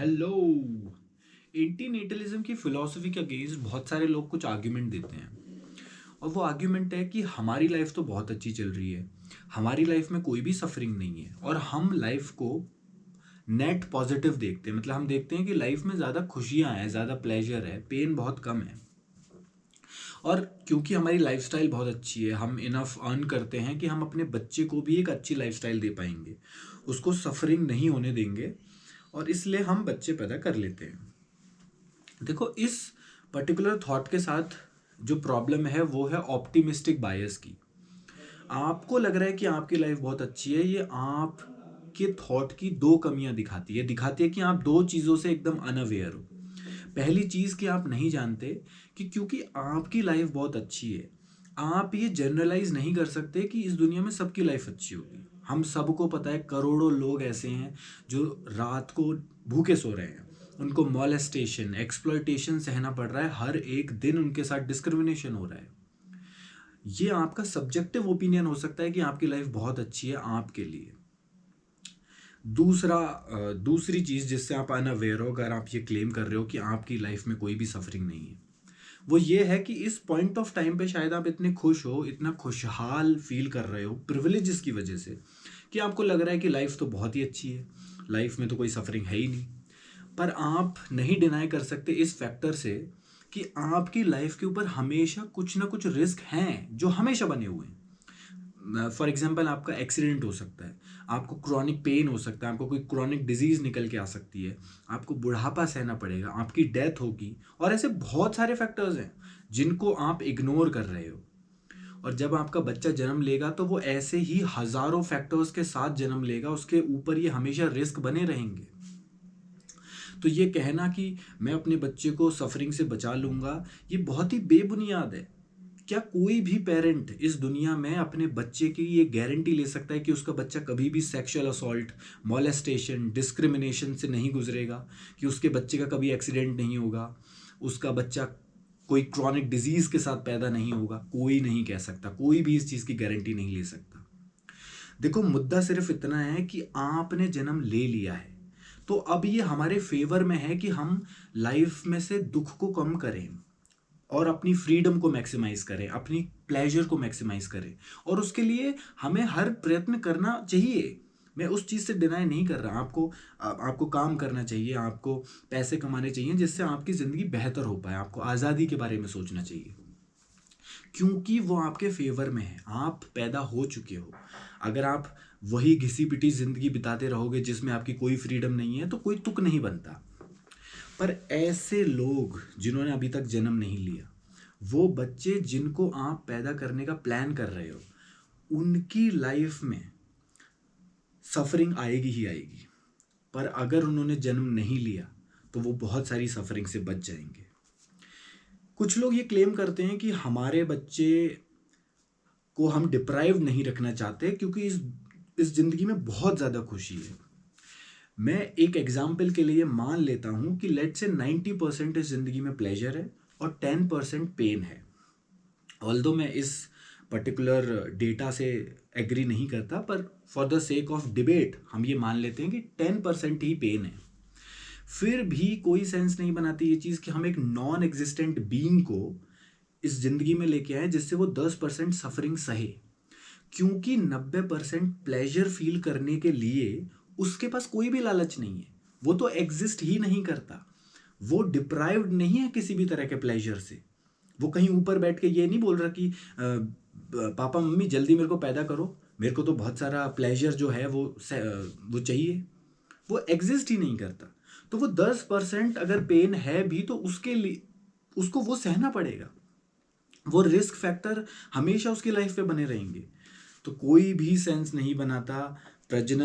Hello. एंटीनेटलिज्म की philosophy के against बहुत सारे लोग कुछ आर्ग्यूमेंट देते हैं। और वो आर्ग्यूमेंट है कि हमारी लाइफ तो बहुत अच्छी चल रही है, हमारी लाइफ में कोई भी सफरिंग नहीं है और हम लाइफ को नेट पॉजिटिव देखते हैं। मतलब हम देखते हैं कि लाइफ में ज़्यादा खुशियाँ हैं, ज़्यादा प्लेजर है, पेन बहुत कम है। और क्योंकि हमारी लाइफस्टाइल बहुत अच्छी है, हम इनफ अर्न करते हैं कि हम अपने बच्चे को भी एक अच्छी लाइफस्टाइल दे पाएंगे, उसको सफरिंग नहीं होने देंगे, और इसलिए हम बच्चे पैदा कर लेते हैं। देखो, इस पर्टिकुलर थॉट के साथ जो प्रॉब्लम है वो है ऑप्टिमिस्टिक बायस की। आपको लग रहा है कि आपकी लाइफ बहुत अच्छी है, ये आपके थॉट की दो कमियां दिखाती है कि आप दो चीज़ों से एकदम अनअवेयर हो। पहली चीज़ कि आप नहीं जानते कि क्योंकि आपकी लाइफ बहुत अच्छी है, आप ये जनरलाइज नहीं कर सकते कि इस दुनिया में सबकी लाइफ अच्छी होगी। हम सबको पता है करोड़ों लोग ऐसे हैं जो रात को भूखे सो रहे हैं, उनको मॉलेस्टेशन, एक्सप्लॉयटेशन सहना पड़ रहा है, हर एक दिन उनके साथ डिस्क्रिमिनेशन हो रहा है। ये आपका सब्जेक्टिव ओपिनियन हो सकता है कि आपकी लाइफ बहुत अच्छी है आपके लिए। दूसरी चीज़ जिससे आप अनअवेयर हो, अगर आप ये क्लेम कर रहे हो कि आपकी लाइफ में कोई भी सफरिंग नहीं है, वो ये है कि इस पॉइंट ऑफ टाइम पे शायद आप इतने खुश हो, इतना खुशहाल फील कर रहे हो प्रिविलेजेस की वजह से, कि आपको लग रहा है कि लाइफ तो बहुत ही अच्छी है, लाइफ में तो कोई सफरिंग है ही नहीं। पर आप नहीं डिनाई कर सकते इस फैक्टर से कि आपकी लाइफ के ऊपर हमेशा कुछ ना कुछ रिस्क हैं जो हमेशा बने हुए हैं। फॉर एग्जाम्पल, आपका एक्सीडेंट हो सकता है, आपको क्रॉनिक पेन हो सकता है, आपको कोई क्रॉनिक डिजीज निकल के आ सकती है, आपको बुढ़ापा सहना पड़ेगा, आपकी डेथ होगी, और ऐसे बहुत सारे फैक्टर्स हैं जिनको आप इग्नोर कर रहे हो। और जब आपका बच्चा जन्म लेगा तो वो ऐसे ही हजारों फैक्टर्स के साथ जन्म लेगा, उसके ऊपर ये हमेशा रिस्क बने रहेंगे। तो ये कहना कि मैं अपने बच्चे को सफरिंग से बचा लूंगा, ये बहुत ही बेबुनियाद है। क्या कोई भी पेरेंट इस दुनिया में अपने बच्चे की ये गारंटी ले सकता है कि उसका बच्चा कभी भी सेक्सुअल असॉल्ट, मॉलेस्टेशन, डिस्क्रिमिनेशन से नहीं गुजरेगा, कि उसके बच्चे का कभी एक्सीडेंट नहीं होगा, उसका बच्चा कोई क्रॉनिक डिजीज के साथ पैदा नहीं होगा? कोई नहीं कह सकता, कोई भी इस चीज़ की गारंटी नहीं ले सकता। देखो, मुद्दा सिर्फ इतना है कि आपने जन्म ले लिया है, तो अब ये हमारे फेवर में है कि हम लाइफ में से दुख को कम करें और अपनी फ्रीडम को मैक्सिमाइज करें, अपनी प्लेजर को मैक्सिमाइज करें। और उसके लिए हमें हर प्रयत्न करना चाहिए। मैं उस चीज़ से डिनाई नहीं कर रहा। आपको काम करना चाहिए, आपको पैसे कमाने चाहिए जिससे आपकी ज़िंदगी बेहतर हो पाए, आपको आज़ादी के बारे में सोचना चाहिए, क्योंकि वो आपके फेवर में है, आप पैदा हो चुके हो। अगर आप वही घिसी पिटी ज़िंदगी बिताते रहोगे जिसमें आपकी कोई फ्रीडम नहीं है, तो कोई तुक नहीं बनता। पर ऐसे लोग जिन्होंने अभी तक जन्म नहीं लिया, वो बच्चे जिनको आप पैदा करने का प्लान कर रहे हो, उनकी लाइफ में सफरिंग आएगी ही आएगी। पर अगर उन्होंने जन्म नहीं लिया तो वो बहुत सारी सफरिंग से बच जाएंगे। कुछ लोग ये क्लेम करते हैं कि हमारे बच्चे को हम डिप्राइव नहीं रखना चाहते क्योंकि इस जिंदगी में बहुत ज़्यादा खुशी है। मैं एक एग्जाम्पल के लिए मान लेता हूँ कि लेट से 90% इस ज़िंदगी में प्लेजर है और 10% पेन है। ऑल्दो मैं इस पर्टिकुलर डेटा से एग्री नहीं करता, पर for the sake of debate हम ये मान लेते हैं कि 10% ही पेन है। फिर भी कोई सेंस नहीं बनाती ये चीज़ कि हम एक नॉन एग्जिस्टेंट बीइंग को इस ज़िंदगी में लेके आए जिससे वो 10% सफरिंग सहे, क्योंकि 90% प्लेजर फील करने के लिए उसके पास कोई भी लालच नहीं है। वो तो एग्जिस्ट ही नहीं करता, वो डिप्राइव्ड नहीं है किसी भी तरह के प्लेजर से। वो कहीं ऊपर बैठ के ये नहीं बोल रहा कि पापा मम्मी जल्दी मेरे को पैदा करो, मेरे को तो बहुत सारा प्लेजर जो है वो चाहिए। वो एग्जिस्ट ही नहीं करता। तो वो 10% अगर पेन है भी तो उसके लिए उसको वो सहना पड़ेगा। वो रिस्क फैक्टर हमेशा उसकी लाइफ पे बने रहेंगे। तो कोई भी सेंस नहीं बनाता प्रजनन